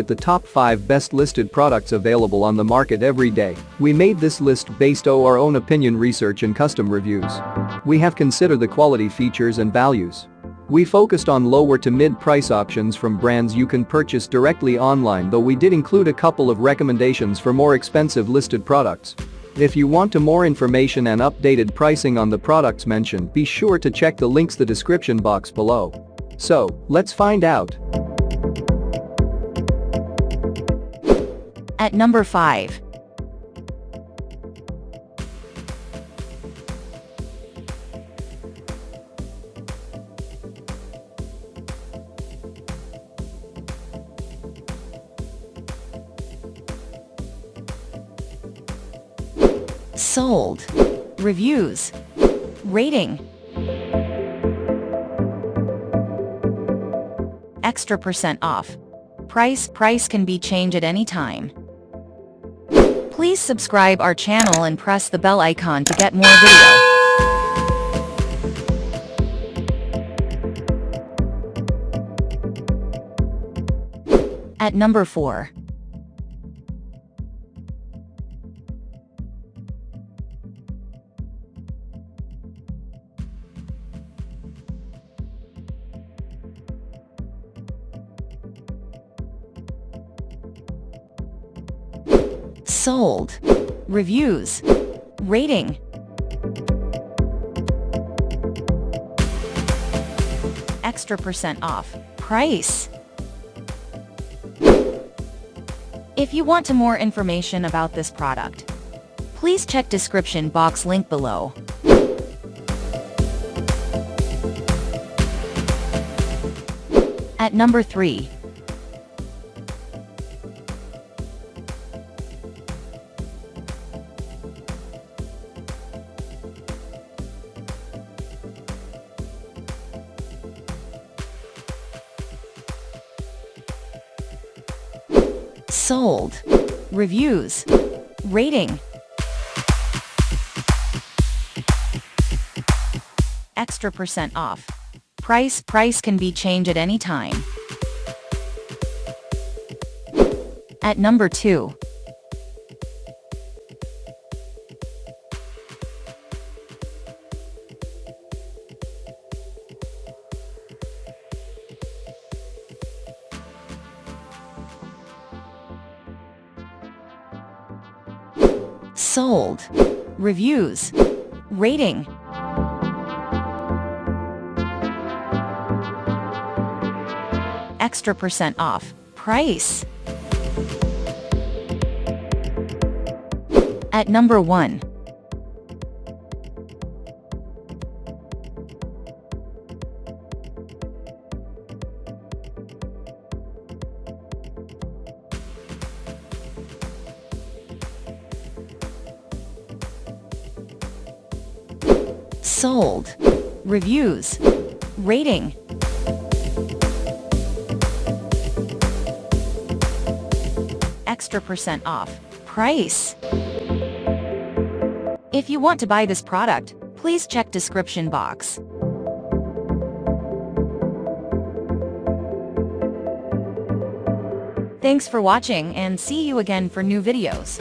At the top 5 best listed products available on the market every day. We made this list based on our own opinion, research and custom reviews. We have considered the quality, features and values. We focused on lower to mid-price options from brands you can purchase directly online, though we did include a couple of recommendations for more expensive listed products. If you want more information and updated pricing on the products mentioned, be sure to check the links in the description box below. So, let's find out. At number 5. Sold. Reviews. Rating. Extra % off. Price can be changed at any time. Please subscribe our channel and press the bell icon to get more video. At number 4. Sold. Reviews. Rating. Extra % off. Price. If you want more information about this product, please check description box link below. At number 3. Sold. Reviews. Rating. Extra % off. Price can be changed at any time. At number 2. Sold. Reviews. Rating. Extra % off. Price. At number 1. Sold. Reviews. Rating. Extra % off. Price. If you want to buy this product, please check description box. Thanks for watching and see you again for new videos.